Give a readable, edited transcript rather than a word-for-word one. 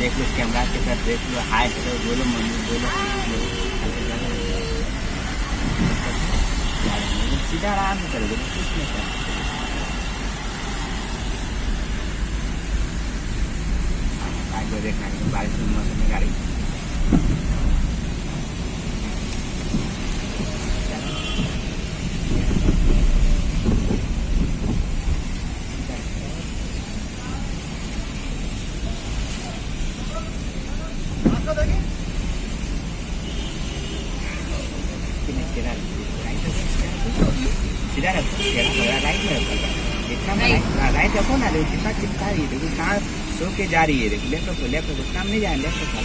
देख लो कैमरा के साथ, देख लो, हाय हेलो बोलो, मम्मी बोलो, सीधा आराम से करोगे तो कुछ नहीं करना। आगे देखना है बारिश के मौसम में गाड़ी सीधा रखो, राइट में रखो, इतना राइट रखो ना, देखो कितना चिपका रही है, देखो कहाँ सो के जा रही है, देखो लेफ्ट रखो, लेफ्ट रखो, काम नहीं जाए, लेफ्ट रखो।